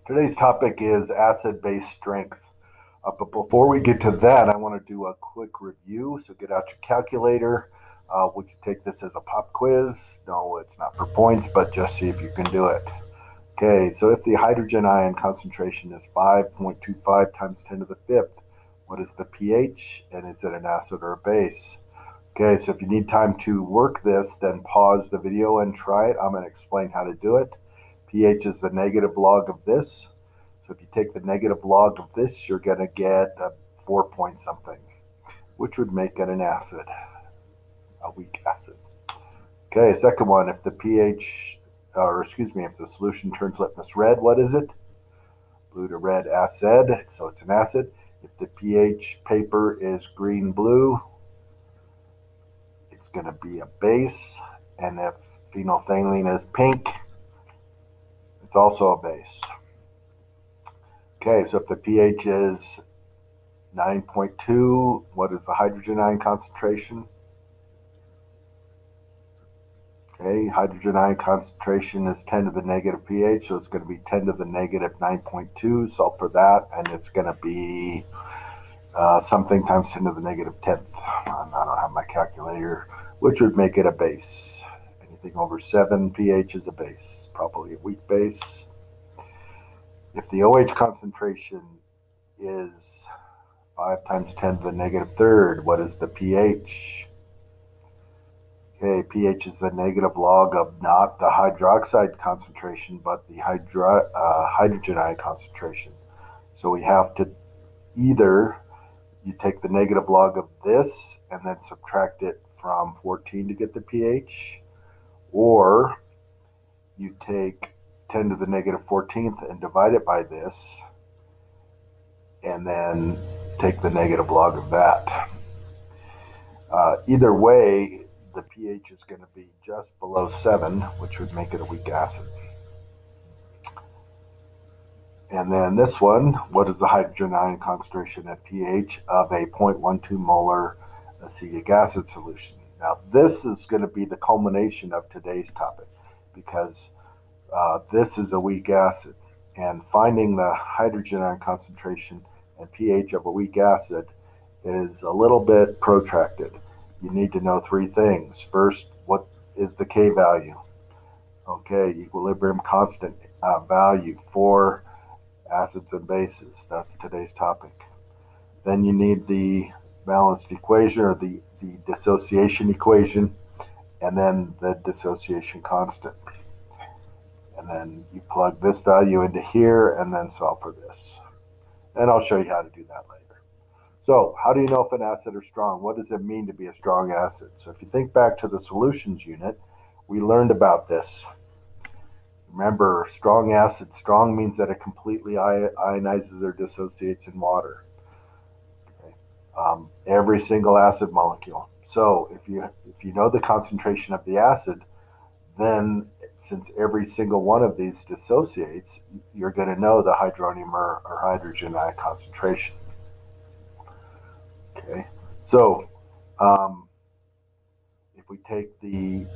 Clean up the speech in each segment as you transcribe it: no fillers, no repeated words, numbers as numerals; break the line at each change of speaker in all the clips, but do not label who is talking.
Today's topic is acid-base strength. But before we get to that, I want to do a quick review. So get out your calculator. We can take this as a pop quiz. No, it's not for points, but just see if you can do it. Okay, so if the hydrogen ion concentration is 5.25 times 10 to the fifth, what is the pH, and is it an acid or a base? Okay, so if you need time to work this, then pause the video and try it. I'm going to explain how to do it. pH is the negative log of this. So if you take the negative log of this, you're going to get a 4 point something, which would make it an acid, a weak acid. Okay, second one, if the pH, or excuse me, if the solution turns litmus red, what is it? Blue to red acid, so it's an acid. If the pH paper is green-blue, it's going to be a base. And if phenolphthalein is pink, it's also a base. Okay, so if the pH is 9.2, what is the hydrogen ion concentration? Okay, hydrogen ion concentration is 10 to the negative pH, so it's going to be 10 to the negative 9.2. Solve for that, and it's going to be something times 10 to the negative 10th. I don't have my calculator, which would make it a base. Anything over 7 pH is a base, probably a weak base. If the OH concentration is 5 times 10 to the negative third, what is the pH? Okay, pH is the negative log of not the hydroxide concentration, but the hydrogen ion concentration. So we have to either you take the negative log of this and then subtract it from 14 to get the pH, or you take 10 to the negative 14th and divide it by this, and then take the negative log of that. Either way, the pH is going to be just below 7, which would make it a weak acid. And then this one, what is the hydrogen ion concentration at pH of a 0.12 molar acetic acid solution? Now, this is going to be the culmination of today's topic, because this is a weak acid. And finding the hydrogen ion concentration and pH of a weak acid is a little bit protracted. You need to know three things. First, what is the K value? Okay, equilibrium constant value for acids and bases. That's today's topic. Then you need the balanced equation, or the dissociation equation, and then the dissociation constant. And then you plug this value into here and then solve for this. And I'll show you how to do that later. So how do you know if an acid is strong? What does it mean to be a strong acid? So if you think back to the solutions unit, we learned about this. Remember, strong acid, strong means that it completely ionizes or dissociates in water. Okay. Every single acid molecule. So if you know the concentration of the acid, then since every single one of these dissociates, you're going to know the hydronium or hydrogen ion concentration. Okay, so if we take the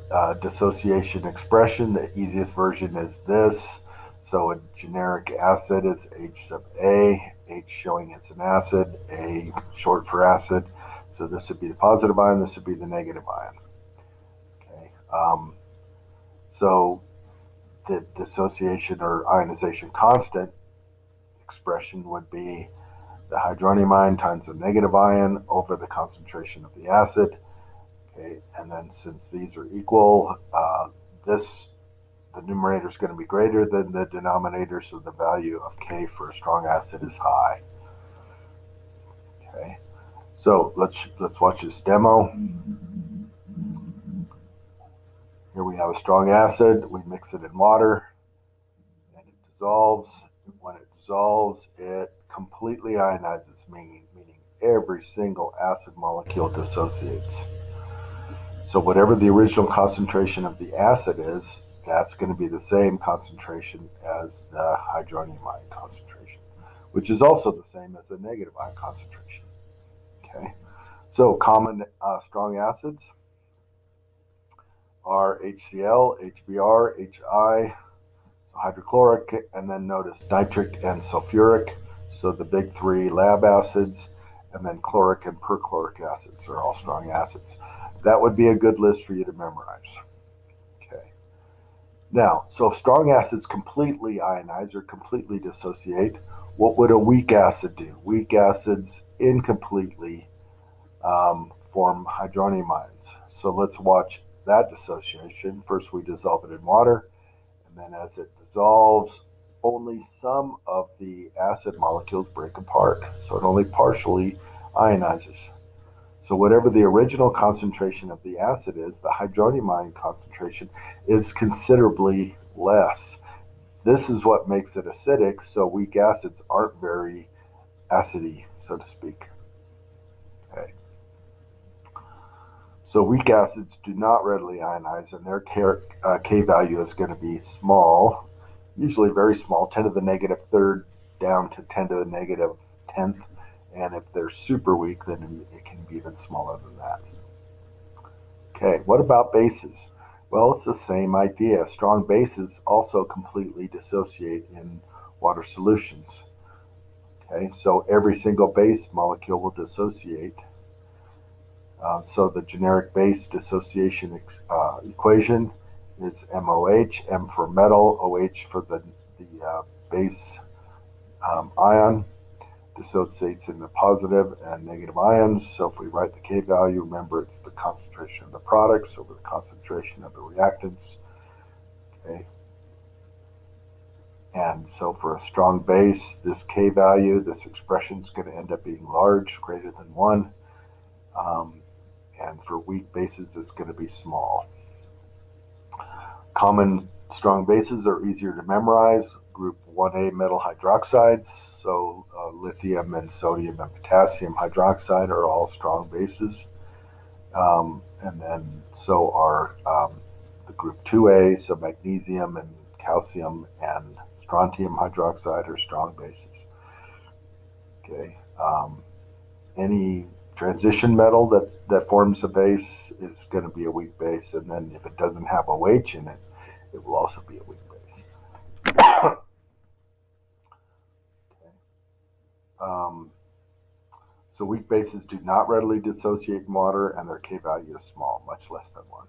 dissociation expression, the easiest version is this. So a generic acid is H sub A, H showing it's an acid, A short for acid. So this would be the positive ion, this would be the negative ion. Okay, so the dissociation or ionization constant expression would be the hydronium ion times the negative ion over the concentration of the acid. Okay, and then since these are equal, the numerator is going to be greater than the denominator, so the value of K for a strong acid is high. Okay, so let's watch this demo. Here we have a strong acid. We mix it in water, and it dissolves. When it dissolves, it completely ionizes, meaning every single acid molecule dissociates. So whatever the original concentration of the acid is, that's going to be the same concentration as the hydronium ion concentration, which is also the same as the negative ion concentration. Okay, so common strong acids are HCl, HBr, HI. hydrochloric, and then notice nitric and sulfuric. So the big three lab acids, and then chloric and perchloric acids are all strong acids. That would be a good list for you to memorize. Okay. Now, so if strong acids completely ionize or completely dissociate, what would a weak acid do? Weak acids incompletely form hydronium ions. So let's watch that dissociation. First, we dissolve it in water, and then as it dissolves, only some of the acid molecules break apart. So it only partially ionizes. So whatever the original concentration of the acid is, the hydronium ion concentration is considerably less. This is what makes it acidic, so weak acids aren't very acidy, so to speak. Okay. So weak acids do not readily ionize, and their K value is going to be small, usually very small, 10 to the negative third down to 10 to the negative 10th. And if they're super weak, then it can be even smaller than that. Okay, what about bases? Well, it's the same idea. Strong bases also completely dissociate in water solutions. Okay, so every single base molecule will dissociate. So the generic base dissociation equation is MOH, M for metal, OH for the base ion, dissociates into positive and negative ions. So if we write the K value, remember it's the concentration of the products over the concentration of the reactants. Okay. And so for a strong base, this K value, this expression is going to end up being large, greater than 1. And for weak bases, it's going to be small. Common strong bases are easier to memorize. Group 1A metal hydroxides, so lithium and sodium and potassium hydroxide are all strong bases. And then so are the group 2A, so magnesium and calcium and strontium hydroxide are strong bases. Okay. Any transition metal that forms a base is going to be a weak base, and then if it doesn't have OH in it, it will also be a weak base. Okay. So weak bases do not readily dissociate in water, and their K value is small, much less than 1.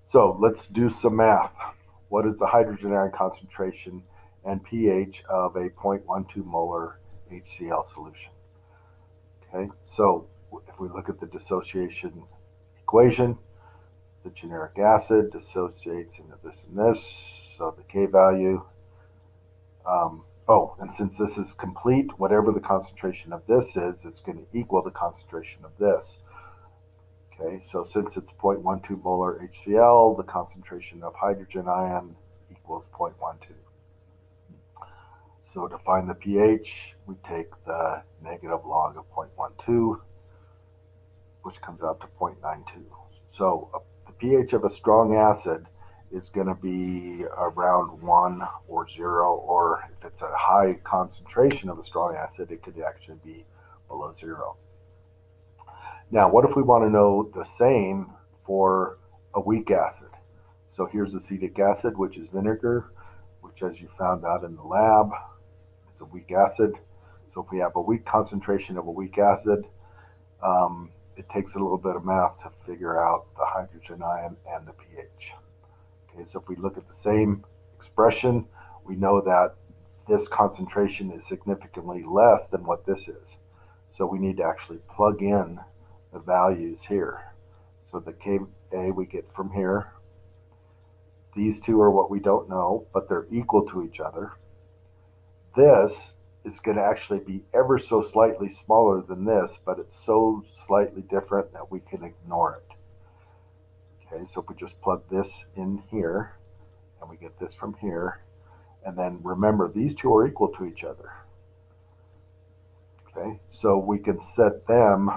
So let's do some math. What is the hydrogen ion concentration and pH of a 0.12 molar HCl solution? Okay, so if we look at the dissociation equation, the generic acid dissociates into this and this, so the K value. And since this is complete, whatever the concentration of this is, it's going to equal the concentration of this. Okay, so since it's 0.12 molar HCl, the concentration of hydrogen ion equals 0.12. So to find the pH, we take the negative log of 0.12, which comes out to 0.92. So the pH of a strong acid is going to be around 1 or 0, or if it's a high concentration of a strong acid, it could actually be below 0. Now, what if we want to know the same for a weak acid? So here's acetic acid, which is vinegar, which, as you found out in the lab, is a weak acid. So if we have a weak concentration of a weak acid, it takes a little bit of math to figure out the hydrogen ion and the pH. Okay, so if we look at the same expression, we know that this concentration is significantly less than what this is. So we need to actually plug in the values here. So the Ka we get from here. These two are what we don't know, but they're equal to each other. This is going to actually be ever so slightly smaller than this, but it's so slightly different that we can ignore it. Okay, so if we just plug this in here, and we get this from here, and then remember, these two are equal to each other. Okay, so we can set them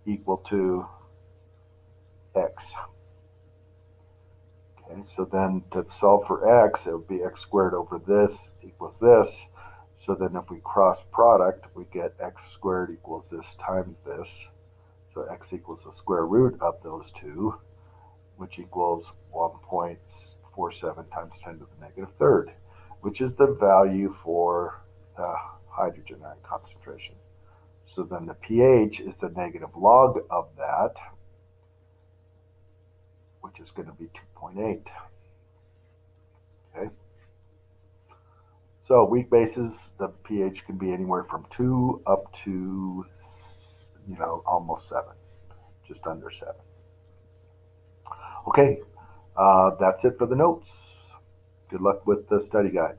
equal to x. Okay, so then to solve for x, it would be x squared over this equals this. So then if we cross product, we get x squared equals this times this. So x equals the square root of those two, which equals 1.4 0.47 times 10 to the negative third, which is the value for the hydrogen ion concentration. So then the pH is the negative log of that, which is going to be 2.8. Okay. So weak bases, the pH can be anywhere from 2 up to, almost 7, just under 7. Okay, that's it for the notes. Good luck with the study guide.